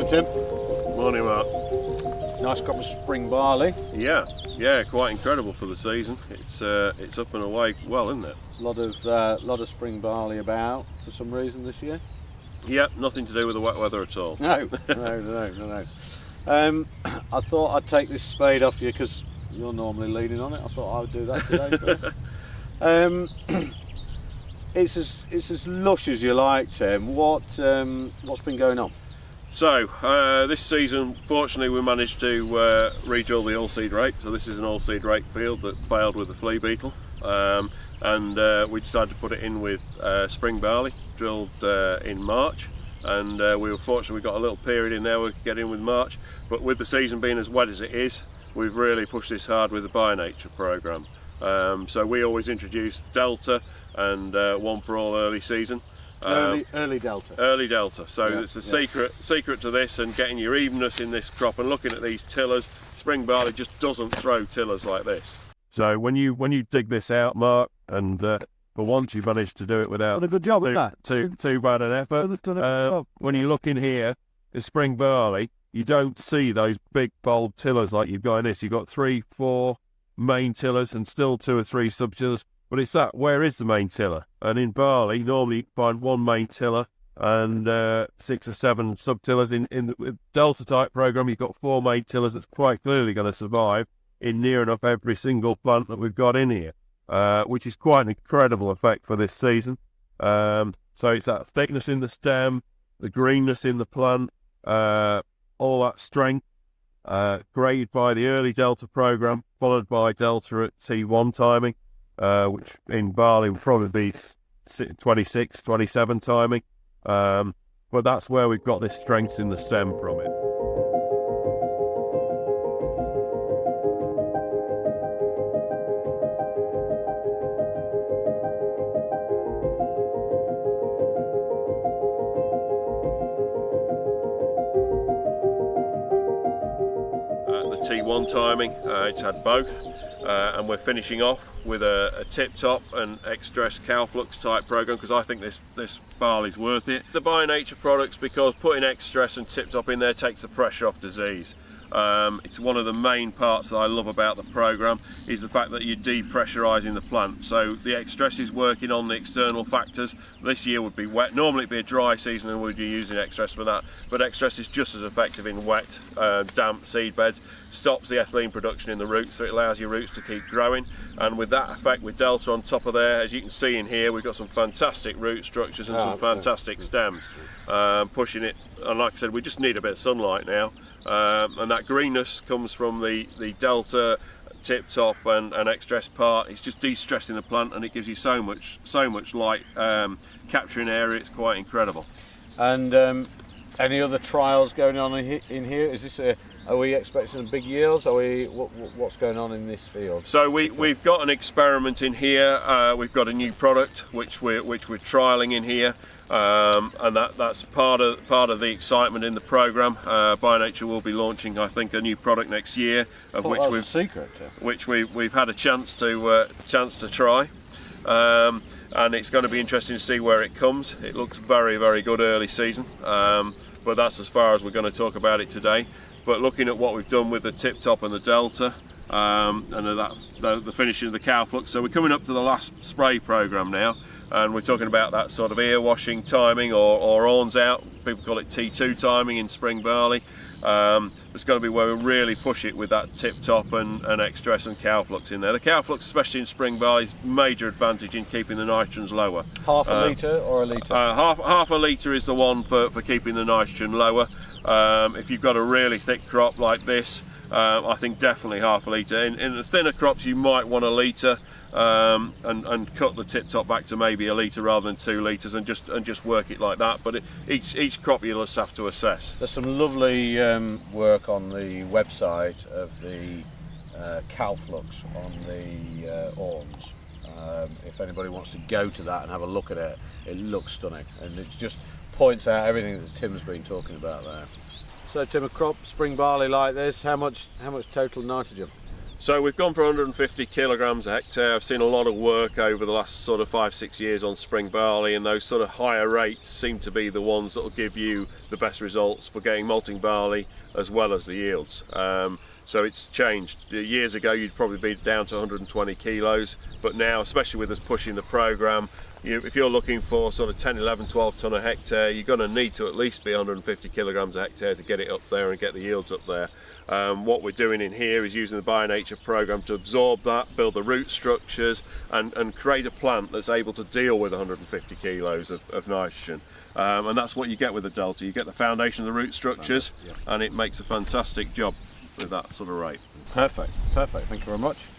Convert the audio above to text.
Tim. Morning, Mark. Nice crop of spring barley. Yeah, quite incredible for the season. It's up and away well, isn't it? A lot of spring barley about for some reason this year. Yep, nothing to do with the wet weather at all. No. I thought I'd take this spade off you because you're normally leaning on it. I thought I would do that today. It's as lush as you like, Tim. What's been going on? So this season, fortunately, we managed to re-drill the oilseed rape. So this is an oilseed rape field that failed with the flea beetle, and we decided to put it in with spring barley, drilled in March. And we were fortunate we got a little period in there we could get in with March. But with the season being as wet as it is, we've really pushed this hard with the By Nature programme. So we always introduce Delta and One for All early season. Early Delta. Early Delta. So it's a secret to this, and getting your evenness in this crop and looking at these tillers. Spring barley just doesn't throw tillers like this. So when you dig this out, Mark, and for once you've managed to do it without done a good job of that. Too bad an effort. When you look in here, the spring barley, you don't see those big bold tillers like you've got in this. You've got 3-4 main tillers and still 2 or 3 sub tillers. But it's that, where is the main tiller? And in barley, normally you find 1 main tiller and 6 or 7 sub tillers. In the Delta type programme, you've got 4 main tillers that's quite clearly going to survive in near enough every single plant that we've got in here, which is quite an incredible effect for this season. So it's that thickness in the stem, the greenness in the plant, all that strength, graded by the early Delta programme, followed by Delta at T1 timing. Which in barley would probably be 26, 27 timing. But that's where we've got this strength in the stem from it. The T1 timing, it's had both. And we're finishing off with a tip top and extra cow flux type program because I think this barley's worth it. The By Nature products, because putting extra and tip top in there takes the pressure off disease. It's one of the main parts that I love about the program is the fact that you're depressurizing the plant. So the Extress is working on the external factors. This year would be wet. Normally it'd be a dry season and we'd be using Extress for that. But Extress is just as effective in wet, damp seed beds. Stops the ethylene production in the roots, so it allows your roots to keep growing. And with that effect, with Delta on top of there, as you can see in here, we've got some fantastic root structures and some fantastic stems pushing it. And like I said, we just need a bit of sunlight now. And that greenness comes from the Delta tip top and Extress part. It's just de-stressing the plant, and it gives you so much light capturing area. It's quite incredible. And any other trials going on in here? Is this are we expecting big yields? What's going on in this field? So we've got an experiment in here. We've got a new product which we're trialling in here. And that's part of the excitement in the program. By Nature will be launching, I think, a new product next year, of which we've had a chance to try, and it's going to be interesting to see where it comes. It looks very, very good early season, but that's as far as we're going to talk about it today. But looking at what we've done with the tip top and the Delta, and the finishing of the cow flux, so we're coming up to the last spray program now. And we're talking about that sort of ear washing timing or horns out. People call it T2 timing in spring barley. It's going to be where we really push it with that tip top and Extress and cow flux in there. The cow flux, especially in spring barley, is major advantage in keeping the nitrogens lower. Half a litre or a litre? Half a litre is the one for keeping the nitrogen lower. If you've got a really thick crop like this, I think definitely half a litre. In the thinner crops, you might want a litre. And cut the tip top back to maybe a litre rather than 2 litres, and just work it like that. But each crop you'll just have to assess. There's some lovely work on the website of the cow flux on the horns. If anybody wants to go to that and have a look at it, it looks stunning, and it just points out everything that Tim's been talking about there. So Tim, a crop spring barley like this, how much total nitrogen? So we've gone for 150 kilograms a hectare. I've seen a lot of work over the last sort of 5-6 years on spring barley, and those sort of higher rates seem to be the ones that will give you the best results for getting malting barley as well as the yields. So it's changed. Years ago you'd probably be down to 120 kilos, but now, especially with us pushing the programme, if you're looking for sort of 10, 11, 12 tonne a hectare, you're going to need to at least be 150 kilograms a hectare to get it up there and get the yields up there. What we're doing in here is using the BioNature programme to absorb that, build the root structures, and create a plant that's able to deal with 150 kilos of nitrogen. And that's what you get with the Delta. You get the foundation of the root structures, and it makes a fantastic job with that sort of rate. Perfect, perfect. Thank you very much.